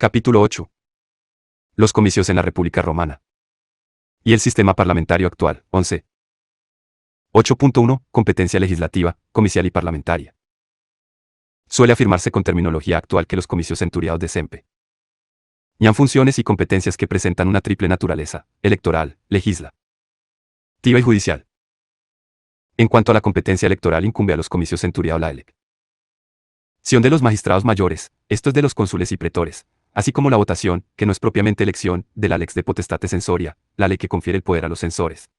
Capítulo 8. Los comicios en la República Romana. Y el sistema parlamentario actual. 11. 8.1. Competencia legislativa, comicial y parlamentaria. Suele afirmarse con terminología actual que los comicios centuriados de Sempe han funciones y competencias que presentan una triple naturaleza: electoral, legislativa y judicial. En cuanto a la competencia electoral, incumbe a los comicios centuriados la elección de los magistrados mayores, esto es de los cónsules y pretores, así como la votación, que no es propiamente elección, de la lex de potestate censoria, la ley que confiere el poder a los censores.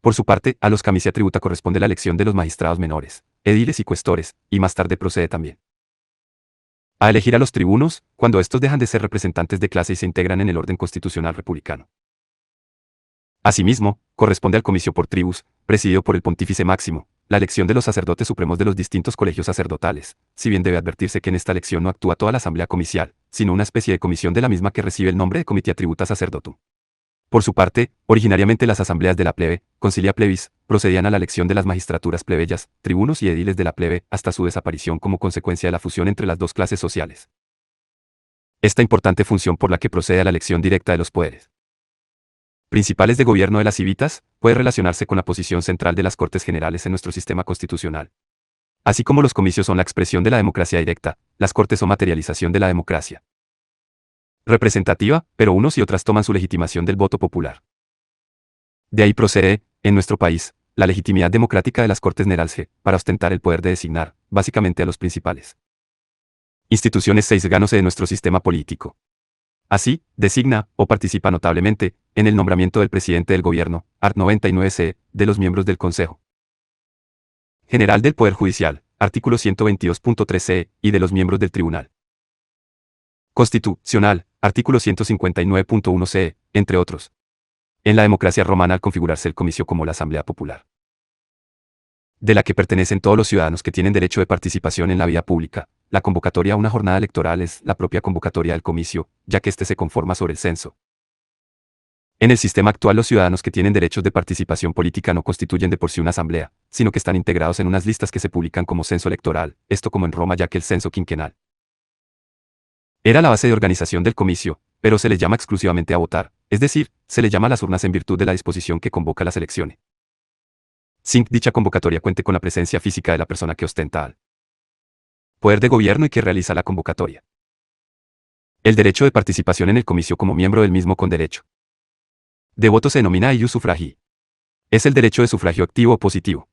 Por su parte, a los comicia tributa corresponde la elección de los magistrados menores, ediles y cuestores, y más tarde procede también a elegir a los tribunos, cuando estos dejan de ser representantes de clase y se integran en el orden constitucional republicano. Asimismo, corresponde al comicio por tribus, presidido por el pontífice máximo, la elección de los sacerdotes supremos de los distintos colegios sacerdotales, si bien debe advertirse que en esta elección no actúa toda la asamblea comicial, sino una especie de comisión de la misma que recibe el nombre de comitia tributa sacerdotum. Por su parte, originariamente las asambleas de la plebe, concilia plebis, procedían a la elección de las magistraturas plebeyas, tribunos y ediles de la plebe, hasta su desaparición como consecuencia de la fusión entre las dos clases sociales. Esta importante función por la que procede a la elección directa de los poderes principales de gobierno de las civitas, puede relacionarse con la posición central de las Cortes Generales en nuestro sistema constitucional. Así como los comicios son la expresión de la democracia directa, las Cortes son materialización de la democracia representativa, pero unos y otras toman su legitimación del voto popular. De ahí procede, en nuestro país, la legitimidad democrática de las Cortes Generales para ostentar el poder de designar, básicamente a los principales instituciones seiganos de nuestro sistema político. Así, designa, o participa notablemente, en el nombramiento del presidente del gobierno, art. 99c, de los miembros del Consejo General del Poder Judicial, artículo 122.3c, y de los miembros del Tribunal Constitucional, artículo 159.1c, entre otros. En la democracia romana, al configurarse el comicio como la Asamblea Popular, de la que pertenecen todos los ciudadanos que tienen derecho de participación en la vida pública, la convocatoria a una jornada electoral es la propia convocatoria del comicio, ya que éste se conforma sobre el censo. En el sistema actual, los ciudadanos que tienen derechos de participación política no constituyen de por sí una asamblea, sino que están integrados en unas listas que se publican como censo electoral, esto como en Roma, ya que el censo quinquenal era la base de organización del comicio, pero se les llama exclusivamente a votar, es decir, se les llama a las urnas en virtud de la disposición que convoca las elecciones. Sin dicha convocatoria cuente con la presencia física de la persona que ostenta al poder de gobierno y que realiza la convocatoria. El derecho de participación en el comicio como miembro del mismo con derecho de voto se denomina ius suffragii. Es el derecho de sufragio activo o positivo.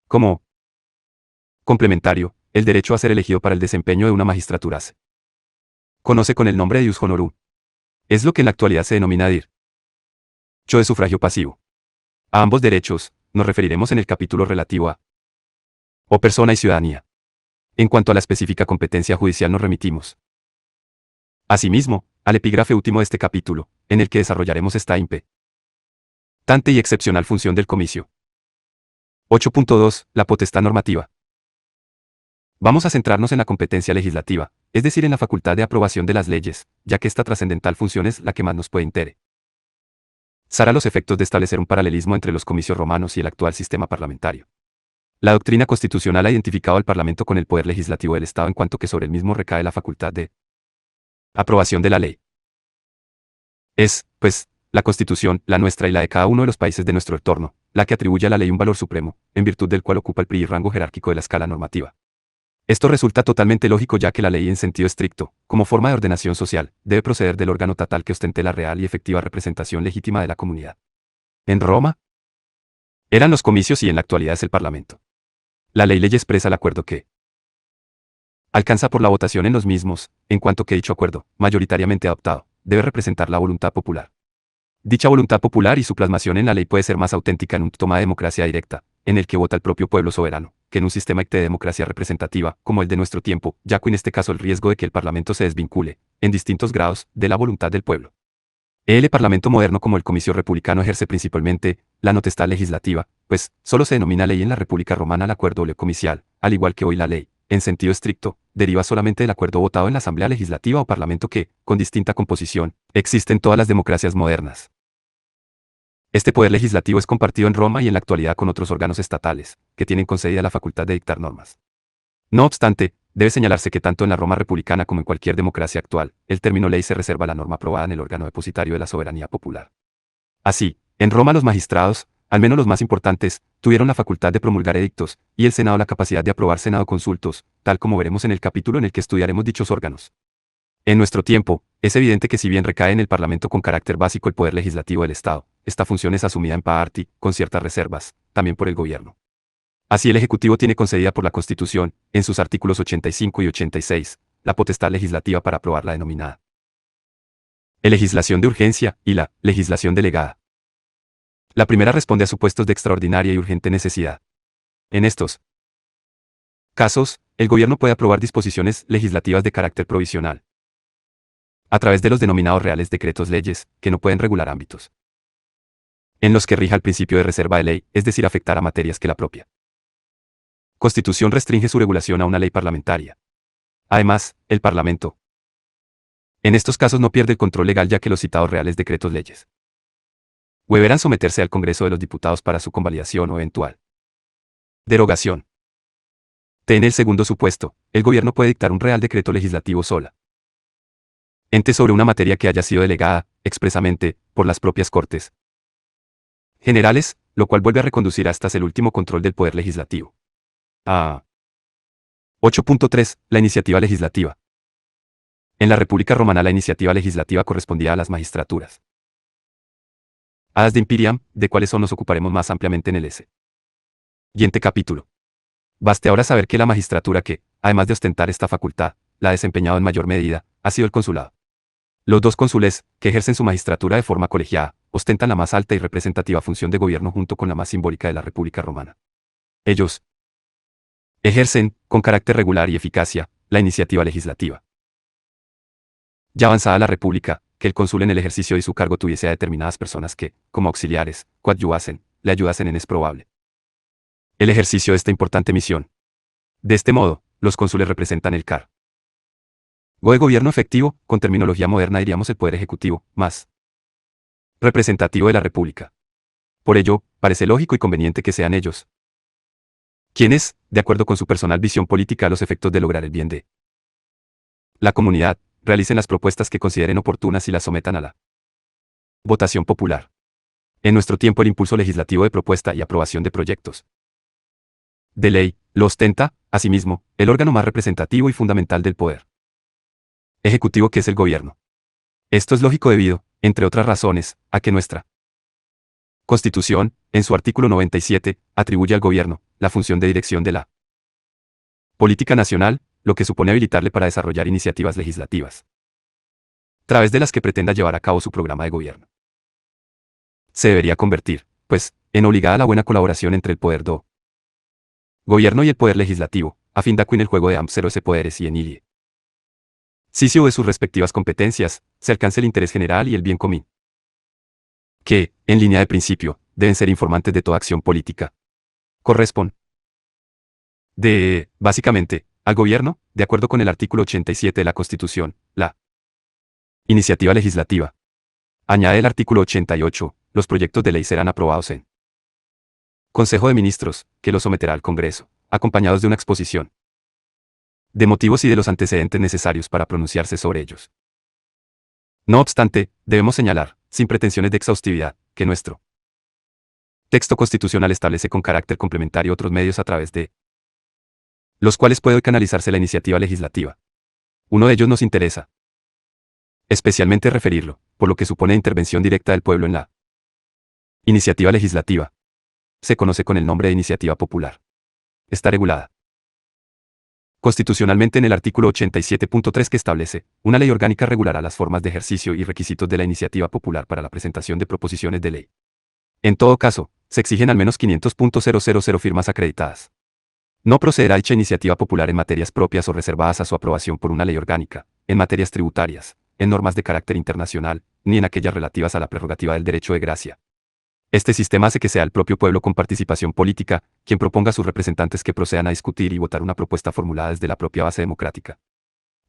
Como complementario, el derecho a ser elegido para el desempeño de una magistratura se conoce con el nombre de ius honorum. Es lo que en la actualidad se denomina derecho de sufragio pasivo. A ambos derechos nos referiremos en el capítulo relativo a o persona y ciudadanía. En cuanto a la específica competencia judicial nos remitimos asimismo al epígrafe último de este capítulo, en el que desarrollaremos esta importante y excepcional función del comicio. 8.2. La potestad normativa. Vamos a centrarnos en la competencia legislativa, es decir, en la facultad de aprobación de las leyes, ya que esta trascendental función es la que más nos puede interesar a los efectos de establecer un paralelismo entre los comicios romanos y el actual sistema parlamentario. La doctrina constitucional ha identificado al Parlamento con el poder legislativo del Estado, en cuanto que sobre el mismo recae la facultad de aprobación de la ley. Es, pues, la Constitución, la nuestra y la de cada uno de los países de nuestro entorno, la que atribuye a la ley un valor supremo, en virtud del cual ocupa el primer rango jerárquico de la escala normativa. Esto resulta totalmente lógico, ya que la ley en sentido estricto, como forma de ordenación social, debe proceder del órgano estatal que ostente la real y efectiva representación legítima de la comunidad. En Roma eran los comicios y en la actualidad es el Parlamento. La ley expresa el acuerdo que alcanza por la votación en los mismos, en cuanto que dicho acuerdo, mayoritariamente adoptado, debe representar la voluntad popular. Dicha voluntad popular y su plasmación en la ley puede ser más auténtica en un toma de democracia directa, en el que vota el propio pueblo soberano, que en un sistema de democracia representativa, como el de nuestro tiempo, ya que en este caso el riesgo de que el Parlamento se desvincule, en distintos grados, de la voluntad del pueblo. El Parlamento moderno, como el comicio republicano, ejerce principalmente la potestad legislativa, pues solo se denomina ley en la República Romana el acuerdo comicial, al igual que hoy la ley, en sentido estricto, deriva solamente del acuerdo votado en la Asamblea Legislativa o Parlamento que, con distinta composición, existe en todas las democracias modernas. Este poder legislativo es compartido en Roma y en la actualidad con otros órganos estatales, que tienen concedida la facultad de dictar normas. No obstante, debe señalarse que tanto en la Roma republicana como en cualquier democracia actual, el término ley se reserva a la norma aprobada en el órgano depositario de la soberanía popular. Así, en Roma los magistrados, al menos los más importantes, tuvieron la facultad de promulgar edictos, y el Senado la capacidad de aprobar senado-consultos, tal como veremos en el capítulo en el que estudiaremos dichos órganos. En nuestro tiempo, es evidente que si bien recae en el Parlamento con carácter básico el poder legislativo del Estado, esta función es asumida en parte, con ciertas reservas, también por el gobierno. Así el Ejecutivo tiene concedida por la Constitución, en sus artículos 85 y 86, la potestad legislativa para aprobar la denominada legislación de urgencia y la legislación delegada. La primera responde a supuestos de extraordinaria y urgente necesidad. En estos casos, el gobierno puede aprobar disposiciones legislativas de carácter provisional, a través de los denominados reales decretos leyes, que no pueden regular ámbitos en los que rija el principio de reserva de ley, es decir, afectar a materias que la propia Constitución restringe su regulación a una ley parlamentaria. Además, el Parlamento, en estos casos no pierde el control legal ya que los citados reales decretos leyes deberán someterse al Congreso de los Diputados para su convalidación o eventual derogación. En el segundo supuesto, el gobierno puede dictar un real decreto legislativo sola ente sobre una materia que haya sido delegada, expresamente, por las propias Cortes Generales, lo cual vuelve a reconducir hasta el último control del poder legislativo. 8.3. La iniciativa legislativa. En la República Romana la iniciativa legislativa correspondía a las magistraturas. Ad imperiam, de cuáles nos ocuparemos más ampliamente en el siguiente capítulo. Baste ahora saber que la magistratura que, además de ostentar esta facultad, la ha desempeñado en mayor medida, ha sido el consulado. Los dos cónsules, que ejercen su magistratura de forma colegiada, ostentan la más alta y representativa función de gobierno junto con la más simbólica de la República Romana. Ellos ejercen, con carácter regular y eficacia, la iniciativa legislativa. Ya avanzada la República, que el cónsul en el ejercicio de su cargo tuviese a determinadas personas que, como auxiliares, coadyuvasen, le ayudasen es probable el ejercicio de esta importante misión. De este modo, los cónsules representan el cargo de gobierno efectivo, con terminología moderna diríamos el poder ejecutivo, más representativo de la República. Por ello, parece lógico y conveniente que sean ellos quienes, de acuerdo con su personal visión política a los efectos de lograr el bien de la comunidad, realicen las propuestas que consideren oportunas y las sometan a la votación popular. En nuestro tiempo el impulso legislativo de propuesta y aprobación de proyectos de ley lo ostenta, asimismo, el órgano más representativo y fundamental del poder ejecutivo que es el gobierno. Esto es lógico debido, entre otras razones, a que nuestra Constitución, en su artículo 97, atribuye al gobierno la función de dirección de la política nacional, lo que supone habilitarle para desarrollar iniciativas legislativas, a través de las que pretenda llevar a cabo su programa de gobierno. Se debería convertir, pues, en obligada la buena colaboración entre el poder do gobierno y el poder legislativo, a fin de que en el juego de ambos ese poderes y en ilie Cicio de sus respectivas competencias, se alcance el interés general y el bien común, que, en línea de principio, deben ser informantes de toda acción política. Corresponde básicamente, al gobierno, de acuerdo con el artículo 87 de la Constitución, la iniciativa legislativa. Añade el artículo 88, los proyectos de ley serán aprobados en Consejo de Ministros, que los someterá al Congreso, acompañados de una exposición de motivos y de los antecedentes necesarios para pronunciarse sobre ellos. No obstante, debemos señalar, sin pretensiones de exhaustividad, que nuestro texto constitucional establece con carácter complementario otros medios a través de los cuales puede canalizarse la iniciativa legislativa. Uno de ellos nos interesa especialmente referirlo, por lo que supone intervención directa del pueblo en la iniciativa legislativa. Se conoce con el nombre de iniciativa popular. Está regulada constitucionalmente en el artículo 87.3 que establece, una ley orgánica regulará las formas de ejercicio y requisitos de la iniciativa popular para la presentación de proposiciones de ley. En todo caso, se exigen al menos 500.000 firmas acreditadas. No procederá dicha iniciativa popular en materias propias o reservadas a su aprobación por una ley orgánica, en materias tributarias, en normas de carácter internacional, ni en aquellas relativas a la prerrogativa del derecho de gracia. Este sistema hace que sea el propio pueblo con participación política, quien proponga a sus representantes que procedan a discutir y votar una propuesta formulada desde la propia base democrática.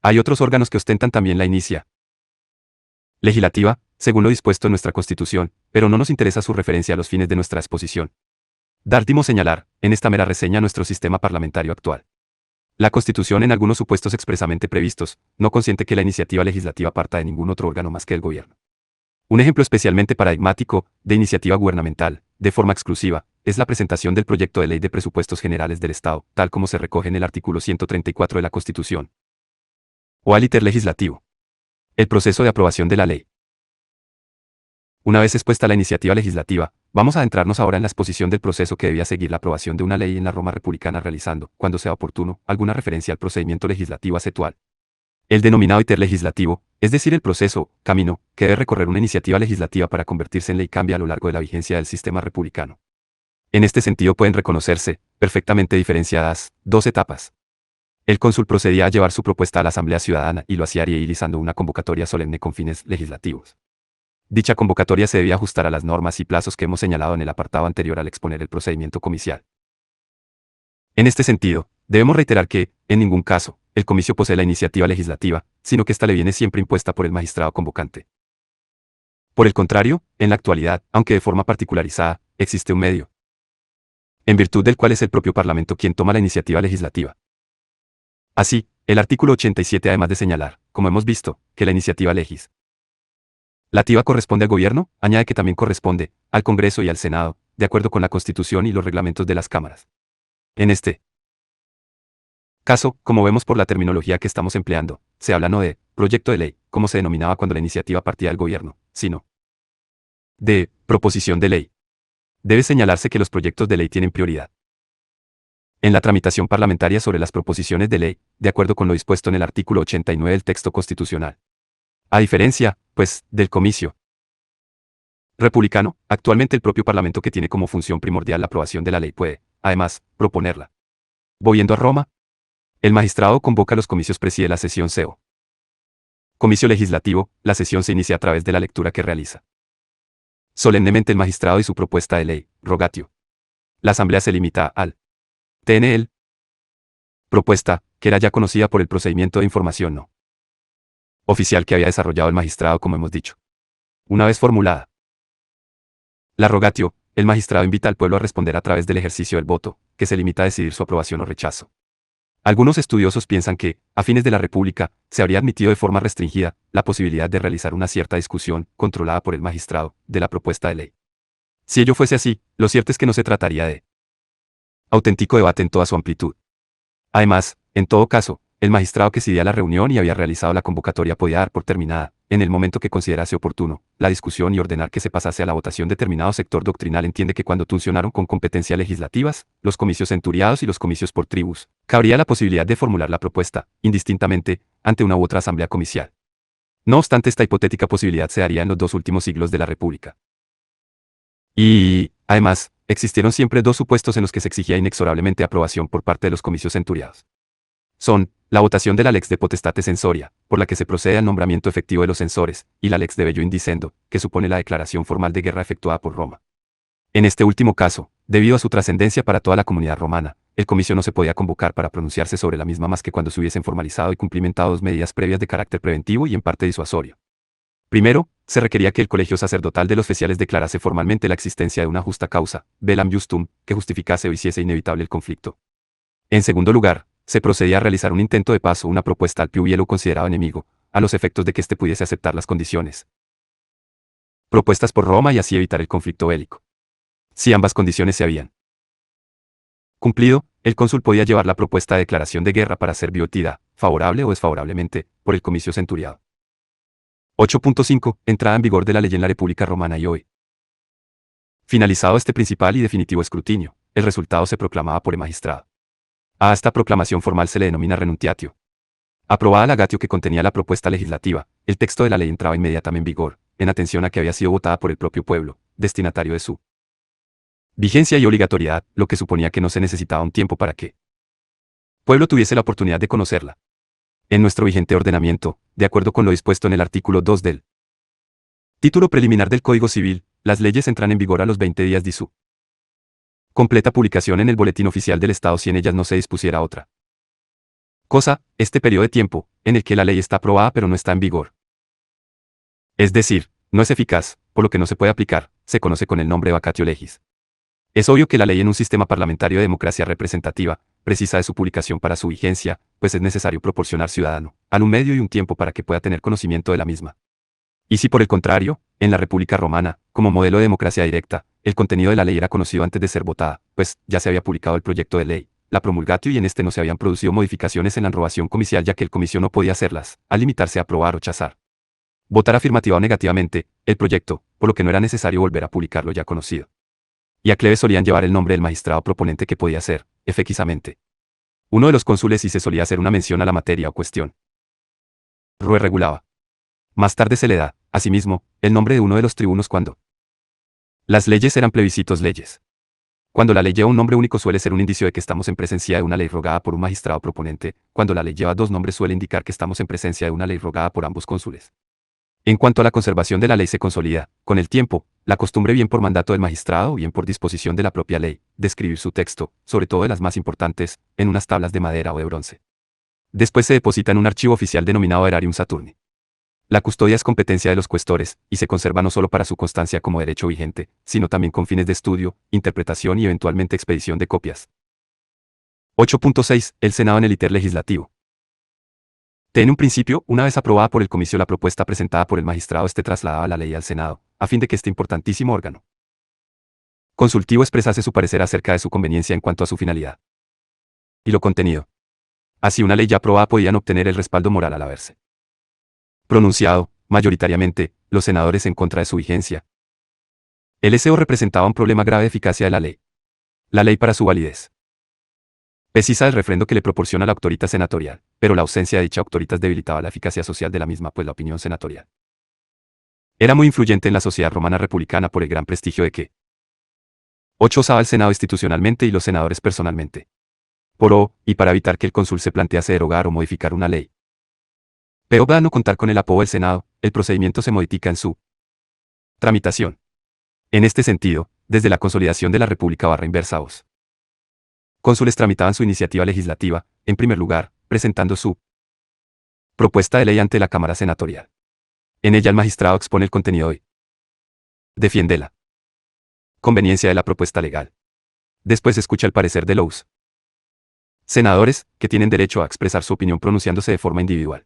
Hay otros órganos que ostentan también la iniciativa legislativa, según lo dispuesto en nuestra Constitución, pero no nos interesa su referencia a los fines de nuestra exposición. Dártimo señalar, en esta mera reseña nuestro sistema parlamentario actual. La Constitución, en algunos supuestos expresamente previstos, no consiente que la iniciativa legislativa parta de ningún otro órgano más que el gobierno. Un ejemplo especialmente paradigmático de iniciativa gubernamental, de forma exclusiva, es la presentación del proyecto de ley de presupuestos generales del Estado, tal como se recoge en el artículo 134 de la Constitución. O al íter legislativo. El proceso de aprobación de la ley. Una vez expuesta la iniciativa legislativa, vamos a adentrarnos ahora en la exposición del proceso que debía seguir la aprobación de una ley en la Roma republicana, realizando, cuando sea oportuno, alguna referencia al procedimiento legislativo aceptual. El denominado íter legislativo, es decir, el proceso, camino, que debe recorrer una iniciativa legislativa para convertirse en ley, cambia a lo largo de la vigencia del sistema republicano. En este sentido pueden reconocerse, perfectamente diferenciadas, dos etapas. El cónsul procedía a llevar su propuesta a la Asamblea Ciudadana y lo hacía realizando una convocatoria solemne con fines legislativos. Dicha convocatoria se debía ajustar a las normas y plazos que hemos señalado en el apartado anterior al exponer el procedimiento comicial. En este sentido, debemos reiterar que, en ningún caso, el comicio posee la iniciativa legislativa, sino que ésta le viene siempre impuesta por el magistrado convocante. Por el contrario, en la actualidad, aunque de forma particularizada, existe un medio, en virtud del cual es el propio Parlamento quien toma la iniciativa legislativa. Así, el artículo 87, además de señalar, como hemos visto, que la iniciativa legislativa corresponde al gobierno, añade que también corresponde al Congreso y al Senado, de acuerdo con la Constitución y los reglamentos de las cámaras. En este caso, como vemos por la terminología que estamos empleando, se habla no de proyecto de ley, como se denominaba cuando la iniciativa partía del gobierno, sino de proposición de ley. Debe señalarse que los proyectos de ley tienen prioridad en la tramitación parlamentaria sobre las proposiciones de ley, de acuerdo con lo dispuesto en el artículo 89 del texto constitucional. A diferencia, pues, del comicio republicano, actualmente el propio Parlamento, que tiene como función primordial la aprobación de la ley, puede, además, proponerla. Volviendo a Roma, el magistrado convoca los comicios, preside la sesión CEO. Comicio legislativo, la sesión se inicia a través de la lectura que realiza solemnemente el magistrado y su propuesta de ley, rogatio. La asamblea se limita al TNL. Propuesta, que era ya conocida por el procedimiento de información no oficial que había desarrollado el magistrado, como hemos dicho. Una vez formulada la rogatio, el magistrado invita al pueblo a responder a través del ejercicio del voto, que se limita a decidir su aprobación o rechazo. Algunos estudiosos piensan que, a fines de la República, se habría admitido de forma restringida la posibilidad de realizar una cierta discusión, controlada por el magistrado, de la propuesta de ley. Si ello fuese así, lo cierto es que no se trataría de auténtico debate en toda su amplitud. Además, en todo caso, el magistrado que presidía la reunión y había realizado la convocatoria podía dar por terminada, en el momento que considerase oportuno, la discusión y ordenar que se pasase a la votación. Determinado sector doctrinal entiende que cuando funcionaron con competencias legislativas, los comicios centuriados y los comicios por tribus, cabría la posibilidad de formular la propuesta, indistintamente, ante una u otra asamblea comicial. No obstante, esta hipotética posibilidad se daría en los dos últimos siglos de la República. Y, además, existieron siempre dos supuestos en los que se exigía inexorablemente aprobación por parte de los comicios centuriados. Son, la votación de la lex de potestate censoria, por la que se procede al nombramiento efectivo de los censores, y la lex de bello indicendo, que supone la declaración formal de guerra efectuada por Roma. En este último caso, debido a su trascendencia para toda la comunidad romana, el comicio no se podía convocar para pronunciarse sobre la misma más que cuando se hubiesen formalizado y cumplimentado dos medidas previas de carácter preventivo y en parte disuasorio. Primero, se requería que el colegio sacerdotal de los oficiales declarase formalmente la existencia de una justa causa, velam justum, que justificase o hiciese inevitable el conflicto. En segundo lugar, se procedía a realizar un intento de paz o una propuesta al piuvielo considerado enemigo, a los efectos de que éste pudiese aceptar las condiciones propuestas por Roma y así evitar el conflicto bélico. Si ambas condiciones se habían cumplido, el cónsul podía llevar la propuesta de declaración de guerra para ser biotida, favorable o desfavorablemente, por el comicio centuriado. 8.5. Entrada en vigor de la ley en la República Romana y hoy. Finalizado este principal y definitivo escrutinio, el resultado se proclamaba por el magistrado. A esta proclamación formal se le denomina renuntiatio. Aprobada la gatio que contenía la propuesta legislativa, el texto de la ley entraba inmediatamente en vigor, en atención a que había sido votada por el propio pueblo, destinatario de su vigencia y obligatoriedad, lo que suponía que no se necesitaba un tiempo para que el pueblo tuviese la oportunidad de conocerla. En nuestro vigente ordenamiento, de acuerdo con lo dispuesto en el artículo 2 del título preliminar del Código Civil, las leyes entran en vigor a los 20 días de su completa publicación en el Boletín Oficial del Estado si en ellas no se dispusiera otra cosa, este periodo de tiempo, en el que la ley está aprobada pero no está en vigor. Es decir, no es eficaz, por lo que no se puede aplicar, se conoce con el nombre vacatio legis. Es obvio que la ley en un sistema parlamentario de democracia representativa precisa de su publicación para su vigencia, pues es necesario proporcionar ciudadano al un medio y un tiempo para que pueda tener conocimiento de la misma. Y si por el contrario, en la República Romana, como modelo de democracia directa, el contenido de la ley era conocido antes de ser votada, pues ya se había publicado el proyecto de ley, la promulgatio, y en este no se habían producido modificaciones en la aprobación comicial, ya que el comicio no podía hacerlas, al limitarse a aprobar o rechazar. Votar afirmativa o negativamente el proyecto, por lo que no era necesario volver a publicarlo ya conocido. Y a Cleves solían llevar el nombre del magistrado proponente, que podía ser, efectivamente, uno de los cónsules, y se solía hacer una mención a la materia o cuestión. Rue regulaba. Más tarde se le da, asimismo, el nombre de uno de los tribunos cuando las leyes eran plebiscitos leyes. Cuando la ley lleva un nombre único suele ser un indicio de que estamos en presencia de una ley rogada por un magistrado proponente, cuando la ley lleva dos nombres suele indicar que estamos en presencia de una ley rogada por ambos cónsules. En cuanto a la conservación de la ley, se consolida, con el tiempo, la costumbre, bien por mandato del magistrado o bien por disposición de la propia ley, de escribir su texto, sobre todo de las más importantes, en unas tablas de madera o de bronce. Después se deposita en un archivo oficial denominado Erarium Saturni. La custodia es competencia de los cuestores, y se conserva no solo para su constancia como derecho vigente, sino también con fines de estudio, interpretación y eventualmente expedición de copias. 8.6. El Senado en el íter legislativo. En un principio, una vez aprobada por el comicio la propuesta presentada por el magistrado, trasladaba la ley al Senado, a fin de que este importantísimo órgano consultivo expresase su parecer acerca de su conveniencia en cuanto a su finalidad y lo contenido. Así, una ley ya aprobada podían obtener el respaldo moral al haberse pronunciado, mayoritariamente, los senadores en contra de su vigencia. El SO representaba un problema grave de eficacia de la ley. La ley para su validez precisa del refrendo que le proporciona la autoritas senatorial, pero la ausencia de dicha autoritas debilitaba la eficacia social de la misma, pues la opinión senatorial era muy influyente en la sociedad romana republicana por el gran prestigio de que 8 usaba el Senado institucionalmente y los senadores personalmente. Y para evitar que el cónsul se plantease derogar o modificar una ley. Pero para no contar con el apoyo del Senado, el procedimiento se modifica en su tramitación. En este sentido, desde la consolidación de la República /inversa os cónsules tramitaban su iniciativa legislativa, en primer lugar, presentando su propuesta de ley ante la Cámara Senatorial. En ella el magistrado expone el contenido y defiende la conveniencia de la propuesta legal. Después escucha el parecer de los senadores, que tienen derecho a expresar su opinión pronunciándose de forma individual.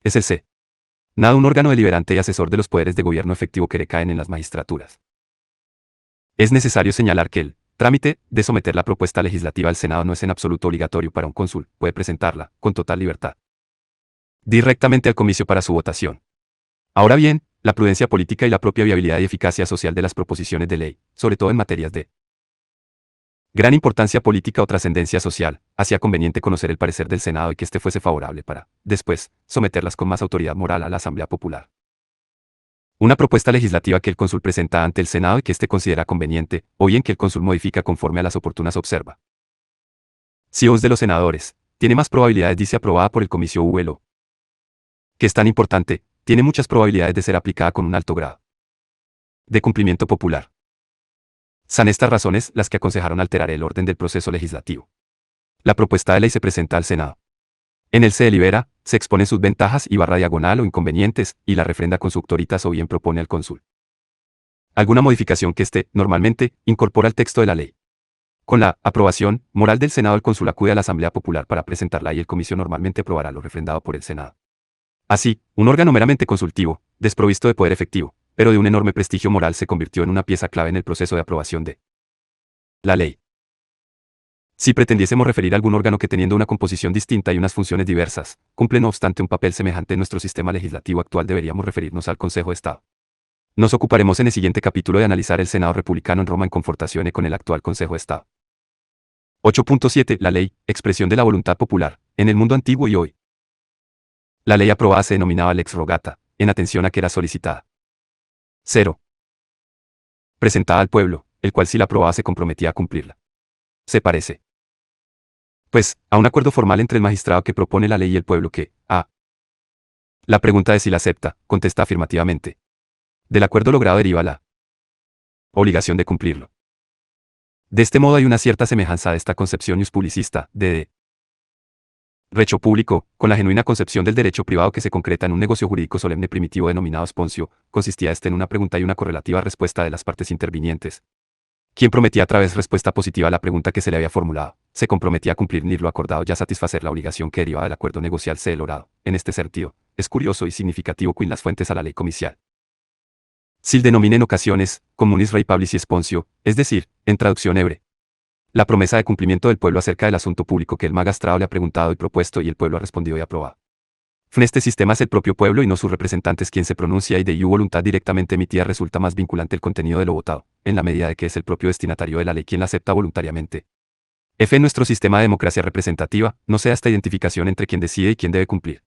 Es el Senado un órgano deliberante y asesor de los poderes de gobierno efectivo que recaen en las magistraturas. Es necesario señalar que el trámite de someter la propuesta legislativa al Senado no es en absoluto obligatorio para un cónsul, puede presentarla, con total libertad, directamente al comicio para su votación. Ahora bien, la prudencia política y la propia viabilidad y eficacia social de las proposiciones de ley, sobre todo en materias de gran importancia política o trascendencia social, hacía conveniente conocer el parecer del Senado y que éste fuese favorable para, después, someterlas con más autoridad moral a la Asamblea Popular. Una propuesta legislativa que el cónsul presenta ante el Senado y que éste considera conveniente, o bien que el cónsul modifica conforme a las oportunas, observa. Si voz de los senadores tiene más probabilidades, dice aprobada por el comicio VLO, que es tan importante, tiene muchas probabilidades de ser aplicada con un alto grado de cumplimiento popular. Son estas razones las que aconsejaron alterar el orden del proceso legislativo. La propuesta de ley se presenta al Senado. En él se delibera, se exponen sus ventajas y /diagonal o inconvenientes, y la refrenda con su autoritas o bien propone al cónsul alguna modificación que éste, normalmente, incorpora al texto de la ley. Con la aprobación moral del Senado, el cónsul acude a la Asamblea Popular para presentarla y el comicio normalmente aprobará lo refrendado por el Senado. Así, un órgano meramente consultivo, desprovisto de poder efectivo, pero de un enorme prestigio moral, se convirtió en una pieza clave en el proceso de aprobación de la ley. Si pretendiésemos referir a algún órgano que, teniendo una composición distinta y unas funciones diversas, cumple no obstante un papel semejante en nuestro sistema legislativo actual, deberíamos referirnos al Consejo de Estado. Nos ocuparemos en el siguiente capítulo de analizar el Senado republicano en Roma en confrontación con el actual Consejo de Estado. 8.7. La ley, expresión de la voluntad popular, en el mundo antiguo y hoy. La ley aprobada se denominaba lex rogata, en atención a que era solicitada. 0. Presentada al pueblo, el cual si la aprobaba se comprometía a cumplirla. Se parece, pues, a un acuerdo formal entre el magistrado que propone la ley y el pueblo que, a la pregunta de si la acepta, contesta afirmativamente. Del acuerdo logrado deriva la obligación de cumplirlo. De este modo hay una cierta semejanza de esta concepción iuspublicista, de derecho público, con la genuina concepción del derecho privado que se concreta en un negocio jurídico solemne primitivo denominado esponcio. Consistía este en una pregunta y una correlativa respuesta de las partes intervinientes. Quien prometía a través respuesta positiva a la pregunta que se le había formulado, se comprometía a cumplir ni lo acordado y a satisfacer la obligación que derivaba del acuerdo negocial se logrado. En este sentido, es curioso y significativo que las fuentes a la ley comicial Sil denomina en ocasiones, communis rei publici sponsio, es decir, en traducción hebre, la promesa de cumplimiento del pueblo acerca del asunto público que el magistrado le ha preguntado y propuesto y el pueblo ha respondido y aprobado. En este sistema es el propio pueblo y no sus representantes quien se pronuncia y de iu voluntad directamente emitida resulta más vinculante el contenido de lo votado, en la medida de que es el propio destinatario de la ley quien la acepta voluntariamente. En nuestro sistema de democracia representativa, no se da esta identificación entre quien decide y quien debe cumplir.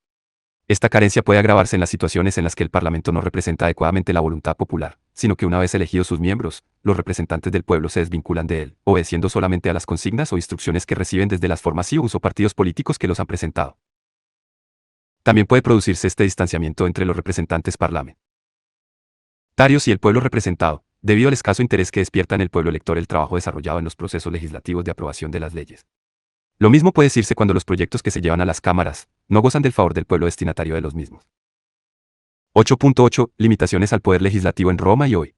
Esta carencia puede agravarse en las situaciones en las que el Parlamento no representa adecuadamente la voluntad popular, sino que una vez elegidos sus miembros, los representantes del pueblo se desvinculan de él, obedeciendo solamente a las consignas o instrucciones que reciben desde las formaciones o partidos políticos que los han presentado. También puede producirse este distanciamiento entre los representantes parlamentarios y el pueblo representado, debido al escaso interés que despierta en el pueblo elector el trabajo desarrollado en los procesos legislativos de aprobación de las leyes. Lo mismo puede decirse cuando los proyectos que se llevan a las cámaras no gozan del favor del pueblo destinatario de los mismos. 8.8. Limitaciones al poder legislativo en Roma y hoy.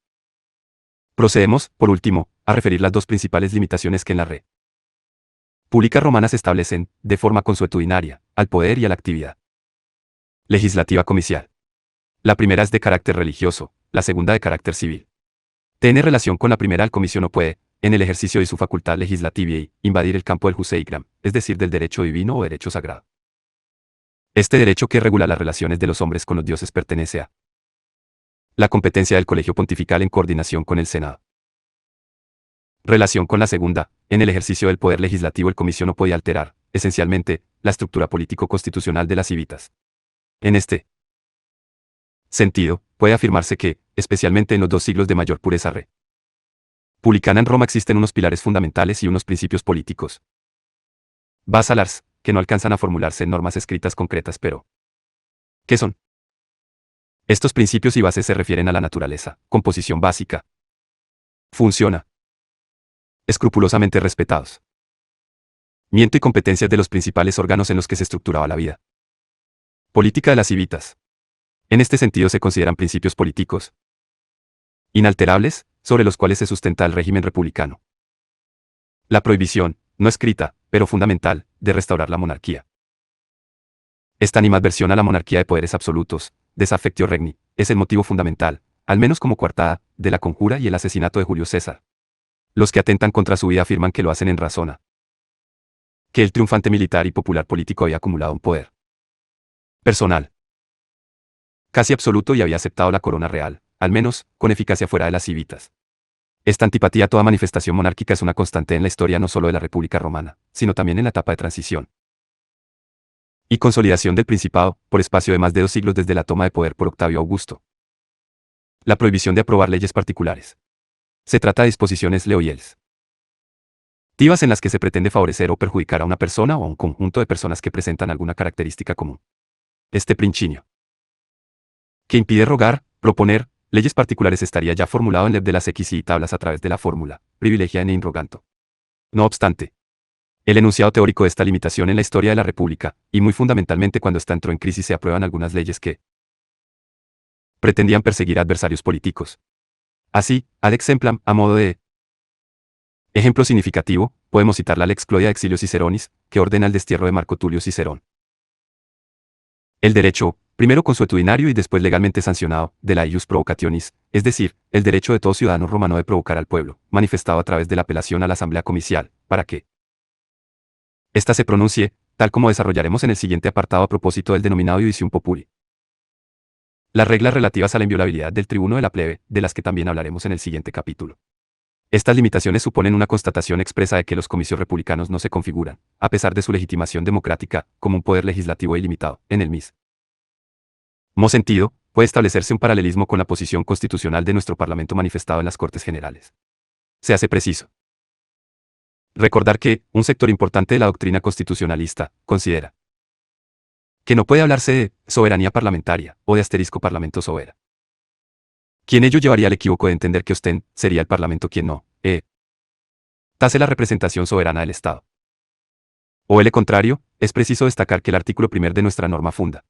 Procedemos, por último, a referir las dos principales limitaciones que en la República Romana se establecen, de forma consuetudinaria, al poder y a la actividad legislativa comicial. La primera es de carácter religioso, la segunda de carácter civil. Tiene relación con la primera, el comicio no puede, en el ejercicio de su facultad legislativa, invadir el campo del juseigram, es decir, del derecho divino o derecho sagrado. Este derecho que regula las relaciones de los hombres con los dioses pertenece a la competencia del Colegio Pontifical en coordinación con el Senado. Relación con la segunda, en el ejercicio del poder legislativo el comicio no podía alterar, esencialmente, la estructura político-constitucional de las civitas. En este sentido, puede afirmarse que, especialmente en los 2 siglos de mayor pureza republicana en Roma existen unos pilares fundamentales y unos principios políticos basalars, que no alcanzan a formularse en normas escritas concretas pero ¿qué son? Estos principios y bases se refieren a la naturaleza, composición básica, funciona, escrupulosamente respetados, miento y competencias de los principales órganos en los que se estructuraba la vida política de las civitas. En este sentido se consideran principios políticos inalterables, sobre los cuales se sustenta el régimen republicano. La prohibición, no escrita, pero fundamental, de restaurar la monarquía. Esta animadversión a la monarquía de poderes absolutos, desaffectio regni, es el motivo fundamental, al menos como coartada, de la conjura y el asesinato de Julio César. Los que atentan contra su vida afirman que lo hacen en razón a que el triunfante militar y popular político había acumulado un poder personal casi absoluto y había aceptado la corona real, al menos, con eficacia fuera de las civitas. Esta antipatía a toda manifestación monárquica es una constante en la historia no solo de la República Romana, sino también en la etapa de transición y consolidación del Principado, por espacio de más de 2 siglos desde la toma de poder por Octavio Augusto. La prohibición de aprobar leyes particulares. Se trata de disposiciones leoyels en las que se pretende favorecer o perjudicar a una persona o a un conjunto de personas que presentan alguna característica común. Este principio que impide rogar, proponer, leyes particulares estaría ya formulado en Leb de las X y tablas a través de la fórmula, privilegia in roganto. No obstante, el enunciado teórico de esta limitación en la historia de la República, y muy fundamentalmente cuando esta entró en crisis se aprueban algunas leyes que pretendían perseguir a adversarios políticos. Así, ad exemplam, a modo de ejemplo significativo, podemos citar la Lex Clodia Exilio Ciceronis, que ordena el destierro de Marco Tulio Cicerón. El derecho, primero consuetudinario y después legalmente sancionado, de la ius provocationis, es decir, el derecho de todo ciudadano romano de provocar al pueblo, manifestado a través de la apelación a la asamblea comicial, para que ésta se pronuncie, tal como desarrollaremos en el siguiente apartado a propósito del denominado iudicium populi. Las reglas relativas a la inviolabilidad del tribuno de la plebe, de las que también hablaremos en el siguiente capítulo. Estas limitaciones suponen una constatación expresa de que los comicios republicanos no se configuran, a pesar de su legitimación democrática, como un poder legislativo ilimitado, en el mismo sentido, puede establecerse un paralelismo con la posición constitucional de nuestro Parlamento manifestado en las Cortes Generales. Se hace preciso recordar que, un sector importante de la doctrina constitucionalista, considera que no puede hablarse de soberanía parlamentaria, o de asterisco parlamento soberano. Quien ello llevaría al equívoco de entender que ostén sería el Parlamento quien no, tase la representación soberana del Estado. O el contrario, es preciso destacar que el artículo 1 de nuestra norma funda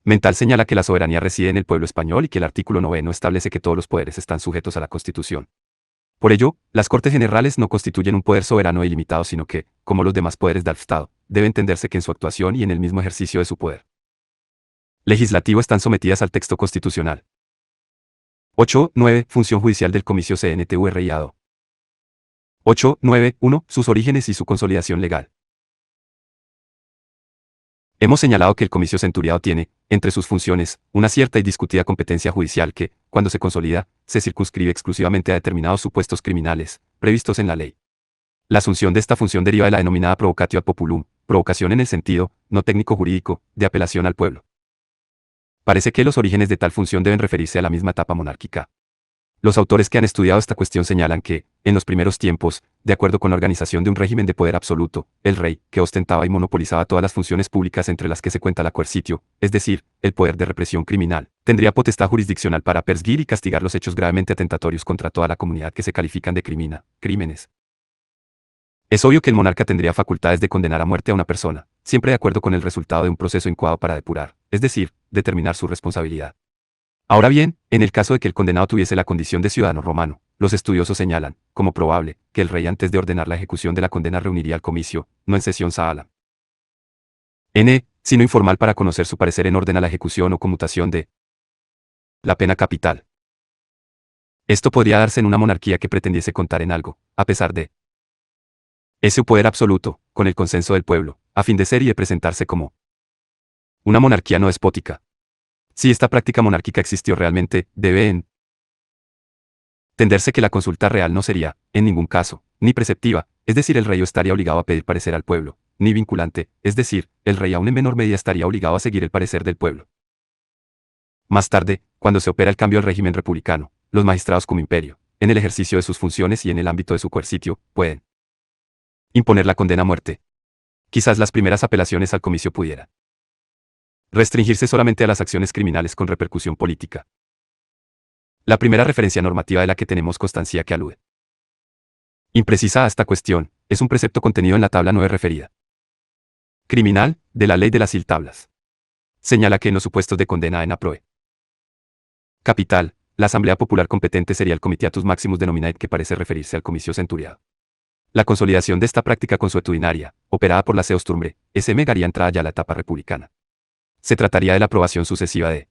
mental señala que la soberanía reside en el pueblo español y que el artículo 9 establece que todos los poderes están sujetos a la Constitución Por ello, las Cortes Generales no constituyen un poder soberano e ilimitado, sino que, como los demás poderes del Estado, debe entenderse que en su actuación y en el mismo ejercicio de su poder legislativo están sometidas al texto constitucional. 8.9. Función judicial del Comicio CNTU-RIADO. 8.9.1. Sus orígenes y su consolidación legal. Hemos señalado que el Comicio Centuriado tiene, entre sus funciones, una cierta y discutida competencia judicial que, cuando se consolida, se circunscribe exclusivamente a determinados supuestos criminales, previstos en la ley. La asunción de esta función deriva de la denominada provocatio ad populum, provocación en el sentido, no técnico-jurídico, de apelación al pueblo. Parece que los orígenes de tal función deben referirse a la misma etapa monárquica. Los autores que han estudiado esta cuestión señalan que, en los primeros tiempos, de acuerdo con la organización de un régimen de poder absoluto, el rey, que ostentaba y monopolizaba todas las funciones públicas entre las que se cuenta la coercitio, es decir, el poder de represión criminal, tendría potestad jurisdiccional para perseguir y castigar los hechos gravemente atentatorios contra toda la comunidad que se califican de crímenes. Es obvio que el monarca tendría facultades de condenar a muerte a una persona, siempre de acuerdo con el resultado de un proceso incoado para depurar, es decir, determinar su responsabilidad. Ahora bien, en el caso de que el condenado tuviese la condición de ciudadano romano, los estudiosos señalan, como probable, que el rey antes de ordenar la ejecución de la condena reuniría al comicio, no en sesión sala N, sino informal para conocer su parecer en orden a la ejecución o conmutación de la pena capital. Esto podría darse en una monarquía que pretendiese contar en algo, a pesar de ese poder absoluto, con el consenso del pueblo, a fin de ser y de presentarse como una monarquía no despótica. Si esta práctica monárquica existió realmente, debe entenderse que la consulta real no sería, en ningún caso, ni preceptiva, es decir, el rey estaría obligado a pedir parecer al pueblo, ni vinculante, es decir, el rey aún en menor medida estaría obligado a seguir el parecer del pueblo. Más tarde, cuando se opera el cambio al régimen republicano, los magistrados como imperio, en el ejercicio de sus funciones y en el ámbito de su coercitio, pueden imponer la condena a muerte. Quizás las primeras apelaciones al comicio pudieran restringirse solamente a las acciones criminales con repercusión política. La primera referencia normativa de la que tenemos constancia que alude imprecisa a esta cuestión, es un precepto contenido en la tabla 9 referida. Criminal, de la ley de las tablas. Señala que en los supuestos de condena en aproe capital, la Asamblea Popular competente sería el Comitiatus Maximus Denominate, que parece referirse al comicio centuriado. La consolidación de esta práctica consuetudinaria, operada por la Seosturmbre, daría entrada ya a la etapa republicana. Se trataría de la aprobación sucesiva de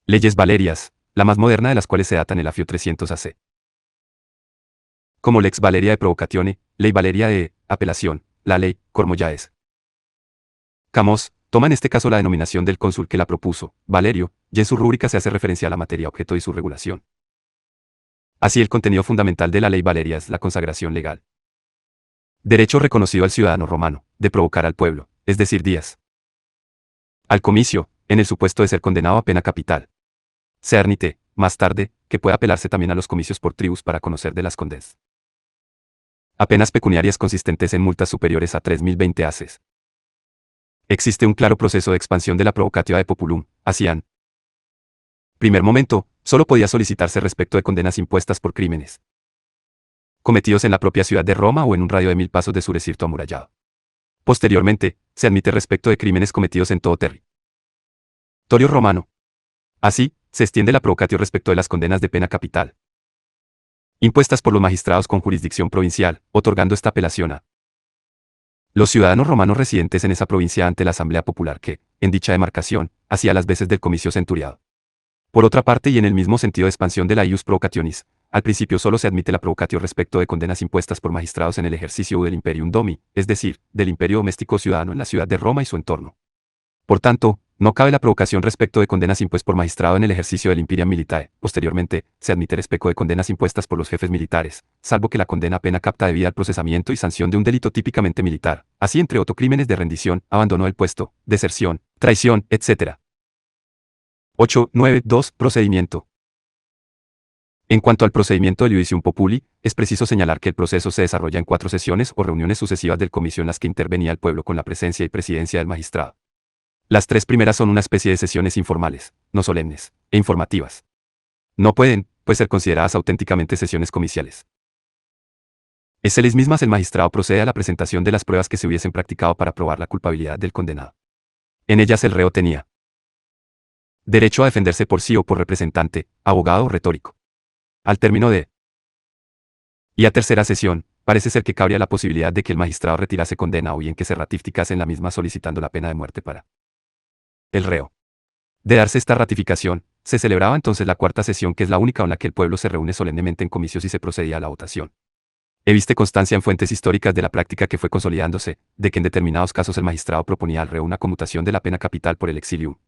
leyes valerias, la más moderna de las cuales se data en el afio 300 AC. Como Lex Valeria de Provocatione, Ley Valeria de apelación, la ley Cormollaes. Camos toma en este caso la denominación del cónsul que la propuso, Valerio, y en su rúbrica se hace referencia a la materia objeto y su regulación. Así, el contenido fundamental de la ley Valeria es la consagración legal. Derecho reconocido al ciudadano romano, de provocar al pueblo, es decir, días al comicio, en el supuesto de ser condenado a pena capital. Cernite, más tarde, que puede apelarse también a los comicios por tribus para conocer de las condes a penas pecuniarias consistentes en multas superiores a 3.020 ases. Existe un claro proceso de expansión de la provocatio ad populum, hacia primer momento, solo podía solicitarse respecto de condenas impuestas por crímenes cometidos en la propia ciudad de Roma o en un radio de 1000 pasos de su recinto amurallado. Posteriormente, se admite respecto de crímenes cometidos en todo territorio romano. Así, se extiende la provocatio respecto de las condenas de pena capital impuestas por los magistrados con jurisdicción provincial, otorgando esta apelación a los ciudadanos romanos residentes en esa provincia ante la Asamblea Popular que, en dicha demarcación, hacía las veces del comicio centuriado. Por otra parte, y en el mismo sentido de expansión de la ius provocationis, al principio solo se admite la provocatio respecto de condenas impuestas por magistrados en el ejercicio del imperium domi, es decir, del imperio doméstico ciudadano en la ciudad de Roma y su entorno. Por tanto, no cabe la provocación respecto de condenas impuestas por magistrado en el ejercicio del imperium militae. Posteriormente, se admite respecto de condenas impuestas por los jefes militares, salvo que la condena pena capta debida al procesamiento y sanción de un delito típicamente militar, así entre otros crímenes de rendición, abandono del puesto, deserción, traición, etc. 8.9.2. Procedimiento. En cuanto al procedimiento del Judicium Populi, es preciso señalar que el proceso se desarrolla en 4 sesiones o reuniones sucesivas del comicio en las que intervenía el pueblo con la presencia y presidencia del magistrado. Las 3 primeras son una especie de sesiones informales, no solemnes, e informativas. No pueden, pues, ser consideradas auténticamente sesiones comiciales. Es en las mismas el magistrado procede a la presentación de las pruebas que se hubiesen practicado para probar la culpabilidad del condenado. En ellas el reo tenía derecho a defenderse por sí o por representante, abogado o retórico. Al término de Y a tercera sesión, parece ser que cabría la posibilidad de que el magistrado retirase condena o bien que se ratificase en la misma solicitando la pena de muerte para el reo. De darse esta ratificación, se celebraba entonces la cuarta sesión, que es la única en la que el pueblo se reúne solemnemente en comicios y se procedía a la votación. He visto constancia en fuentes históricas de la práctica que fue consolidándose, de que en determinados casos el magistrado proponía al reo una conmutación de la pena capital por el exilio.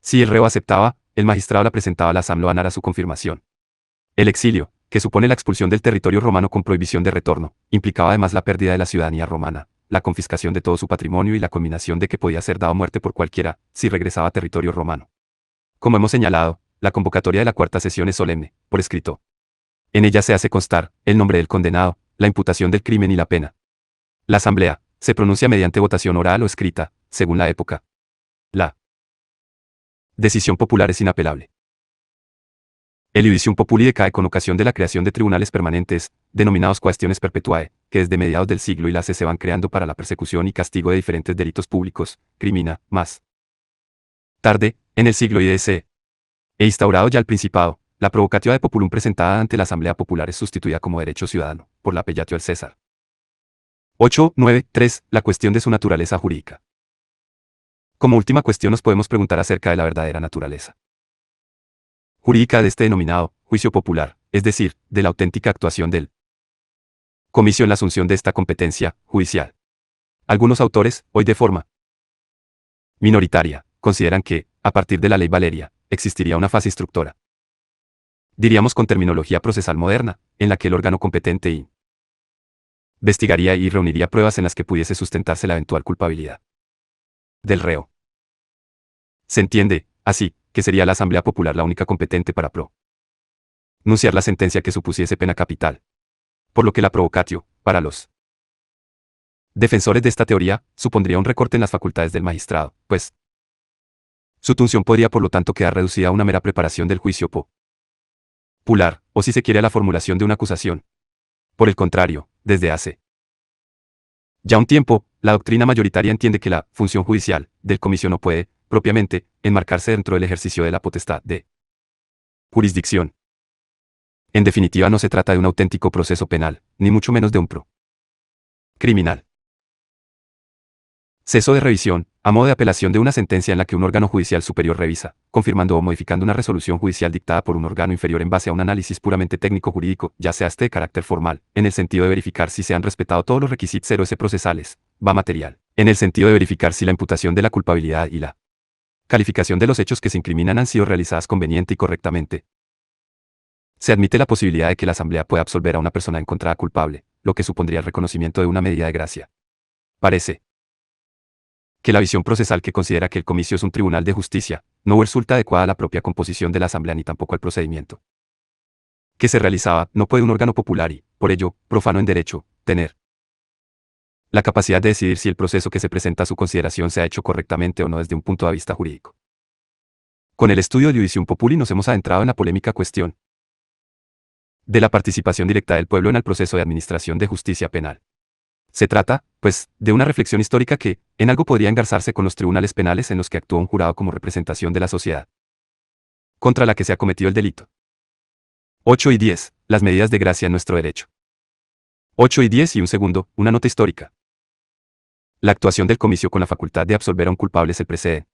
Si el reo aceptaba, el magistrado la presentaba a la asamblea a su confirmación. El exilio, que supone la expulsión del territorio romano con prohibición de retorno, implicaba además la pérdida de la ciudadanía romana, la confiscación de todo su patrimonio y la culminación de que podía ser dado muerte por cualquiera, si regresaba a territorio romano. Como hemos señalado, la convocatoria de la cuarta sesión es solemne, por escrito. En ella se hace constar el nombre del condenado, la imputación del crimen y la pena. La asamblea se pronuncia mediante votación oral o escrita, según la época. La decisión popular es inapelable. El iudicium populi decae con ocasión de la creación de tribunales permanentes, denominados quaestiones perpetuae, que desde mediados del siglo y se van creando para la persecución y castigo de diferentes delitos públicos, crimina, más tarde, en el siglo IDC. He instaurado ya el Principado, la provocatio de populum presentada ante la Asamblea Popular es sustituida como derecho ciudadano, por la appellatio al César. 8.9.3. La cuestión de su naturaleza jurídica. Como última cuestión nos podemos preguntar acerca de la verdadera naturaleza jurídica de este denominado juicio popular, es decir, de la auténtica actuación del comicio en la asunción de esta competencia judicial. Algunos autores, hoy de forma minoritaria, consideran que, a partir de la ley Valeria, existiría una fase instructora. Diríamos con terminología procesal moderna, en la que el órgano competente investigaría y reuniría pruebas en las que pudiese sustentarse la eventual culpabilidad del reo. Se entiende, así, que sería la Asamblea Popular la única competente para pronunciar la sentencia que supusiese pena capital. Por lo que la provocatio, para los defensores de esta teoría, supondría un recorte en las facultades del magistrado, pues su función podría por lo tanto quedar reducida a una mera preparación del juicio popular, o si se quiere a la formulación de una acusación. Por el contrario, desde hace ya un tiempo, la doctrina mayoritaria entiende que la función judicial del comicio no puede, propiamente, enmarcarse dentro del ejercicio de la potestad de jurisdicción. En definitiva, no se trata de un auténtico proceso penal, ni mucho menos de un criminal. Ceso de revisión, a modo de apelación de una sentencia en la que un órgano judicial superior revisa, confirmando o modificando una resolución judicial dictada por un órgano inferior en base a un análisis puramente técnico-jurídico, ya sea este de carácter formal, en el sentido de verificar si se han respetado todos los requisitos 0S procesales, va material, en el sentido de verificar si la imputación de la culpabilidad y la calificación de los hechos que se incriminan han sido realizadas conveniente y correctamente. Se admite la posibilidad de que la Asamblea pueda absolver a una persona encontrada culpable, lo que supondría el reconocimiento de una medida de gracia. Parece que la visión procesal que considera que el comicio es un tribunal de justicia, no resulta adecuada a la propia composición de la Asamblea ni tampoco al procedimiento que se realizaba. No puede un órgano popular y, por ello, profano en derecho, tener la capacidad de decidir si el proceso que se presenta a su consideración se ha hecho correctamente o no desde un punto de vista jurídico. Con el estudio de Iudicium Populi nos hemos adentrado en la polémica cuestión de la participación directa del pueblo en el proceso de administración de justicia penal. Se trata, pues, de una reflexión histórica que, en algo podría engarzarse con los tribunales penales en los que actúa un jurado como representación de la sociedad contra la que se ha cometido el delito. 8 y 10. Las medidas de gracia en nuestro derecho. 8 y 10 y un segundo, una nota histórica. La actuación del comicio con la facultad de absolver a un culpable es el precedente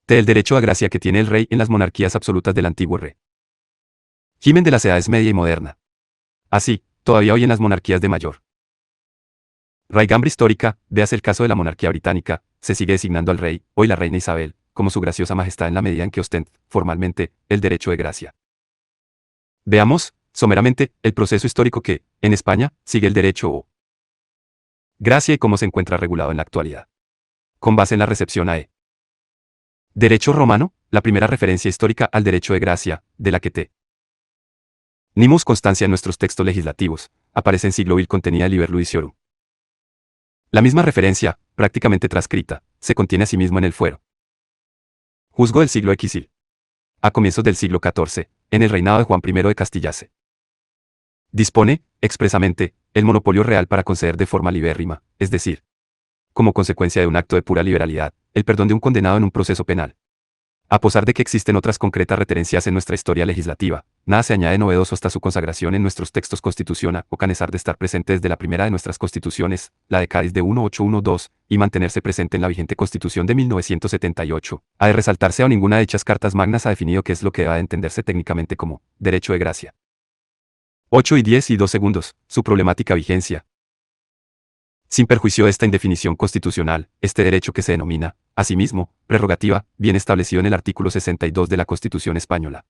del derecho a gracia que tiene el rey en las monarquías absolutas del antiguo régimen de las edades media y moderna. Así, todavía hoy en las monarquías de mayor raigambre histórica, véase el caso de la monarquía británica, se sigue designando al rey, hoy la reina Isabel, como su graciosa majestad en la medida en que ostenta, formalmente, el derecho de gracia. Veamos, someramente, el proceso histórico que, en España, sigue el derecho o gracia y cómo se encuentra regulado en la actualidad. Con base en la recepción a derecho romano, la primera referencia histórica al derecho de gracia, de la que tenemos constancia en nuestros textos legislativos, aparece en siglo VIL contenida el Liber Ludiciorum. La misma referencia, prácticamente transcrita, se contiene asimismo en el fuero juzgo del siglo XI. A comienzos del siglo XIV, en el reinado de Juan I de Castilla se dispone, expresamente, el monopolio real para conceder de forma libérrima, es decir, como consecuencia de un acto de pura liberalidad, el perdón de un condenado en un proceso penal. A pesar de que existen otras concretas referencias en nuestra historia legislativa, nada se añade novedoso hasta su consagración en nuestros textos constitucional o canesar de estar presente desde la primera de nuestras constituciones, la de Cádiz de 1812, y mantenerse presente en la vigente Constitución de 1978. Ha de resaltarse a ninguna de dichas cartas magnas ha definido qué es lo que va a entenderse técnicamente como derecho de gracia. 8 y 10 y 2 segundos, su problemática vigencia. Sin perjuicio de esta indefinición constitucional, este derecho que se denomina, asimismo, prerrogativa, bien establecido en el artículo 62 de la Constitución española.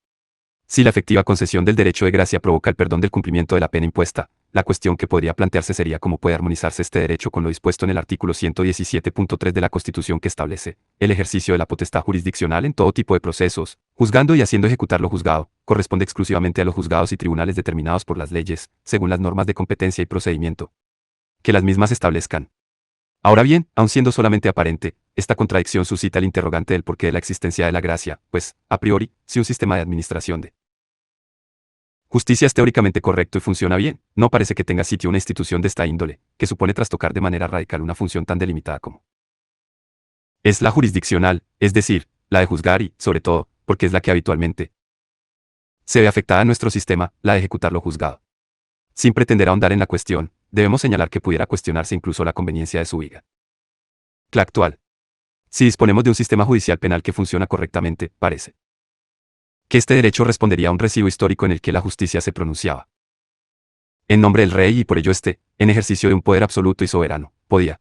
Si la efectiva concesión del derecho de gracia provoca el perdón del cumplimiento de la pena impuesta, la cuestión que podría plantearse sería cómo puede armonizarse este derecho con lo dispuesto en el artículo 117.3 de la Constitución que establece el ejercicio de la potestad jurisdiccional en todo tipo de procesos, juzgando y haciendo ejecutar lo juzgado, corresponde exclusivamente a los juzgados y tribunales determinados por las leyes, según las normas de competencia y procedimiento que las mismas establezcan. Ahora bien, aun siendo solamente aparente, esta contradicción suscita el interrogante del porqué de la existencia de la gracia, pues, a priori, si un sistema de administración de justicia es teóricamente correcto y funciona bien, no parece que tenga sitio una institución de esta índole, que supone trastocar de manera radical una función tan delimitada como es la jurisdiccional, es decir, la de juzgar y, sobre todo, porque es la que habitualmente se ve afectada en nuestro sistema, la de ejecutar lo juzgado. Sin pretender ahondar en la cuestión, debemos señalar que pudiera cuestionarse incluso la conveniencia de su viga. La actual. Si disponemos de un sistema judicial penal que funciona correctamente, parece que este derecho respondería a un recibo histórico en el que la justicia se pronunciaba en nombre del rey y por ello en ejercicio de un poder absoluto y soberano, podía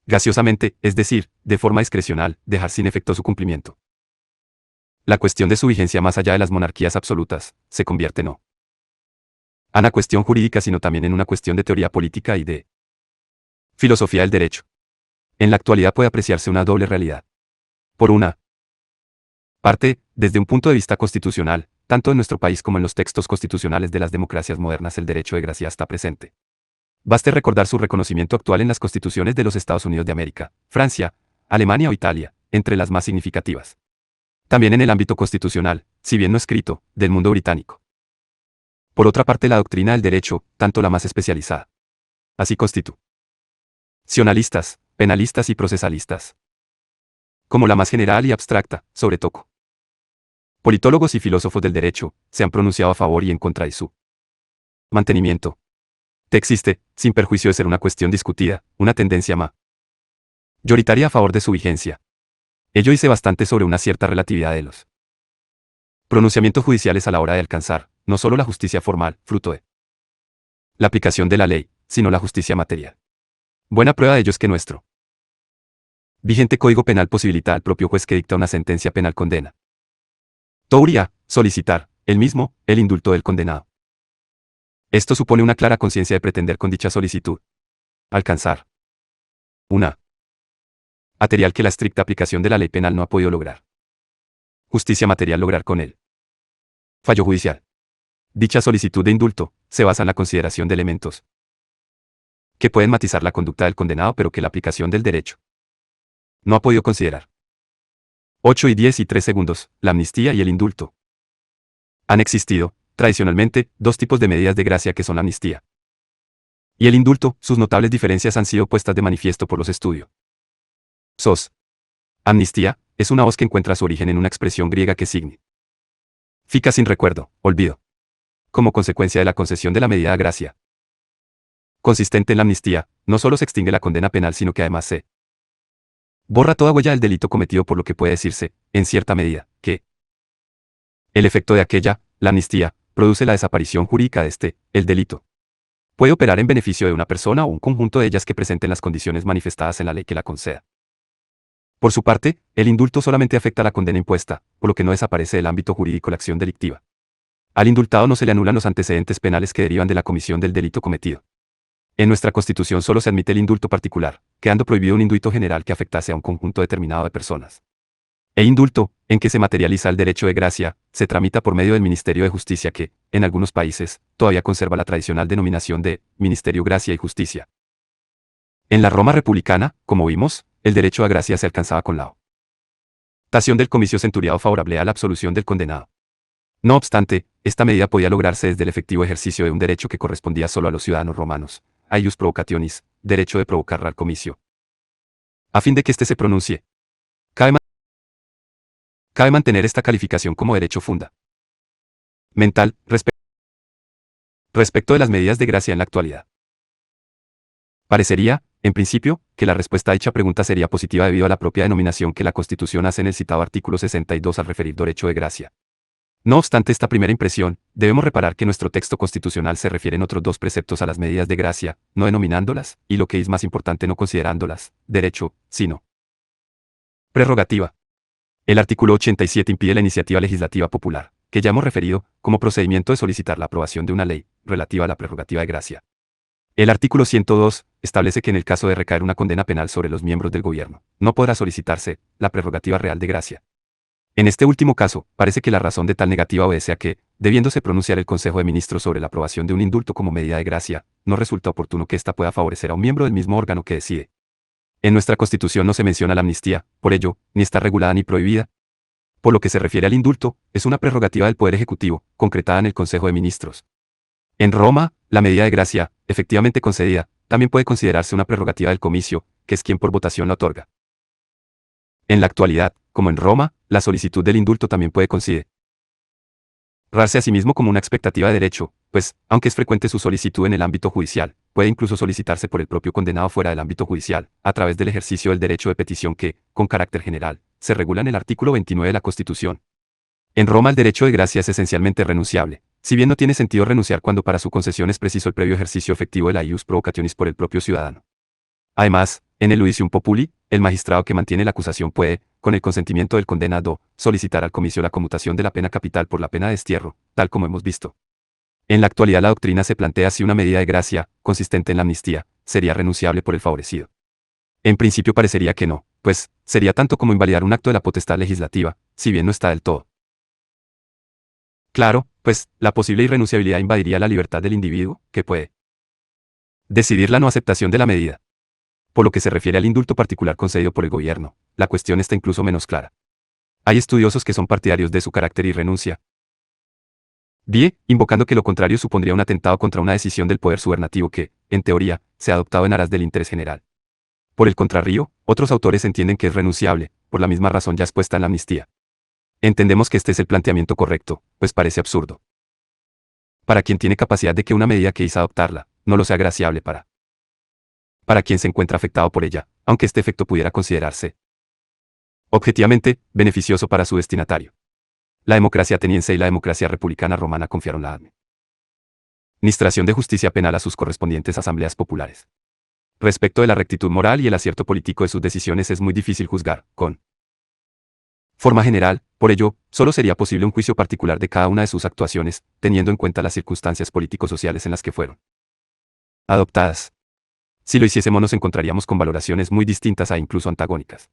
gaseosamente, es decir, de forma discrecional, dejar sin efecto su cumplimiento. La cuestión de su vigencia más allá de las monarquías absolutas, se convierte no a una cuestión jurídica sino también en una cuestión de teoría política y de filosofía del derecho. En la actualidad puede apreciarse una doble realidad. Por una parte, desde un punto de vista constitucional, tanto en nuestro país como en los textos constitucionales de las democracias modernas el derecho de gracia está presente. Baste recordar su reconocimiento actual en las constituciones de los Estados Unidos de América, Francia, Alemania o Italia, entre las más significativas. También en el ámbito constitucional, si bien no escrito, del mundo británico. Por otra parte la doctrina del derecho, tanto la más especializada, así constitucionalistas, penalistas y procesalistas, como la más general y abstracta, sobre todo. Politólogos y filósofos del derecho, se han pronunciado a favor y en contra de su mantenimiento. Te existe, sin perjuicio de ser una cuestión discutida, una tendencia mayoritaria a favor de su vigencia. Ello dice bastante sobre una cierta relatividad de los pronunciamientos judiciales a la hora de alcanzar, no solo la justicia formal, fruto de la aplicación de la ley, sino la justicia material. Buena prueba de ello es que nuestro vigente Código Penal posibilita al propio juez que dicta una sentencia penal condena Touria, solicitar, él mismo, el indulto del condenado. Esto supone una clara conciencia de pretender con dicha solicitud alcanzar una material que la estricta aplicación de la ley penal no ha podido lograr. Justicia material lograr con él. Fallo judicial. Dicha solicitud de indulto se basa en la consideración de elementos que pueden matizar la conducta del condenado pero que la aplicación del derecho no ha podido considerar. 8 y 10 y 3 segundos, la amnistía y el indulto. Han existido, tradicionalmente, dos tipos de medidas de gracia que son la amnistía y el indulto. Sus notables diferencias han sido puestas de manifiesto por los estudios. Amnistía es una voz que encuentra su origen en una expresión griega que significa sin recuerdo, olvido. Como consecuencia de la concesión de la medida de gracia consistente en la amnistía, no solo se extingue la condena penal sino que además se borra toda huella del delito cometido, por lo que puede decirse, en cierta medida, que el efecto de aquella, la amnistía, produce la desaparición jurídica de el delito. Puede operar en beneficio de una persona o un conjunto de ellas que presenten las condiciones manifestadas en la ley que la conceda. Por su parte, el indulto solamente afecta a la condena impuesta, por lo que no desaparece del ámbito jurídico la acción delictiva. Al indultado no se le anulan los antecedentes penales que derivan de la comisión del delito cometido. En nuestra Constitución solo se admite el indulto particular, quedando prohibido un indulto general que afectase a un conjunto determinado de personas. El indulto, en que se materializa el derecho de gracia, se tramita por medio del Ministerio de Justicia que, en algunos países, todavía conserva la tradicional denominación de Ministerio Gracia y Justicia. En la Roma republicana, como vimos, el derecho a gracia se alcanzaba con la optación del comicio centuriado favorable a la absolución del condenado. No obstante, esta medida podía lograrse desde el efectivo ejercicio de un derecho que correspondía solo a los ciudadanos romanos, ius provocationis, derecho de provocar al comicio. A fin de que éste se pronuncie, cabe Cabe mantener esta calificación como derecho fundamental respecto de las medidas de gracia en la actualidad. Parecería, en principio, que la respuesta a dicha pregunta sería positiva debido a la propia denominación que la Constitución hace en el citado artículo 62 al referir derecho de gracia. No obstante esta primera impresión, debemos reparar que nuestro texto constitucional se refiere en otros dos preceptos a las medidas de gracia, no denominándolas, y lo que es más importante no considerándolas, derecho, sino prerrogativa. El artículo 87 impide la iniciativa legislativa popular, que ya hemos referido, como procedimiento de solicitar la aprobación de una ley, relativa a la prerrogativa de gracia. El artículo 102 establece que en el caso de recaer una condena penal sobre los miembros del gobierno, no podrá solicitarse la prerrogativa real de gracia. En este último caso, parece que la razón de tal negativa obedece a que, debiéndose pronunciar el Consejo de Ministros sobre la aprobación de un indulto como medida de gracia, no resulta oportuno que ésta pueda favorecer a un miembro del mismo órgano que decide. En nuestra Constitución no se menciona la amnistía, por ello, ni está regulada ni prohibida. Por lo que se refiere al indulto, es una prerrogativa del Poder Ejecutivo, concretada en el Consejo de Ministros. En Roma, la medida de gracia, efectivamente concedida, también puede considerarse una prerrogativa del comicio, que es quien por votación la otorga. En la actualidad, como en Roma, la solicitud del indulto también puede considerarse a sí mismo como una expectativa de derecho, pues, aunque es frecuente su solicitud en el ámbito judicial, puede incluso solicitarse por el propio condenado fuera del ámbito judicial, a través del ejercicio del derecho de petición que, con carácter general, se regula en el artículo 29 de la Constitución. En Roma el derecho de gracia es esencialmente renunciable, si bien no tiene sentido renunciar cuando para su concesión es preciso el previo ejercicio efectivo de la ius provocationis por el propio ciudadano. Además, en el judicium populi, el magistrado que mantiene la acusación puede, con el consentimiento del condenado, solicitar al comicio la conmutación de la pena capital por la pena de destierro, tal como hemos visto. En la actualidad la doctrina se plantea si una medida de gracia, consistente en la amnistía, sería renunciable por el favorecido. En principio parecería que no, pues, sería tanto como invalidar un acto de la potestad legislativa, si bien no está del todo claro, pues, la posible irrenunciabilidad invadiría la libertad del individuo, que puede decidir la no aceptación de la medida. Por lo que se refiere al indulto particular concedido por el gobierno, la cuestión está incluso menos clara. Hay estudiosos que son partidarios de su carácter y renuncia, invocando que lo contrario supondría un atentado contra una decisión del poder subernativo que, en teoría, se ha adoptado en aras del interés general. Por el contrario, otros autores entienden que es renunciable, por la misma razón ya expuesta en la amnistía. Entendemos que este es el planteamiento correcto, pues parece absurdo para quien tiene capacidad de que una medida que hizo adoptarla, no lo sea graciable para quien se encuentra afectado por ella, aunque este efecto pudiera considerarse objetivamente beneficioso para su destinatario. La democracia ateniense y la democracia republicana romana confiaron la administración de justicia penal a sus correspondientes asambleas populares. Respecto de la rectitud moral y el acierto político de sus decisiones es muy difícil juzgar, con forma general, por ello, solo sería posible un juicio particular de cada una de sus actuaciones, teniendo en cuenta las circunstancias político-sociales en las que fueron adoptadas. Si lo hiciésemos nos encontraríamos con valoraciones muy distintas e incluso antagónicas.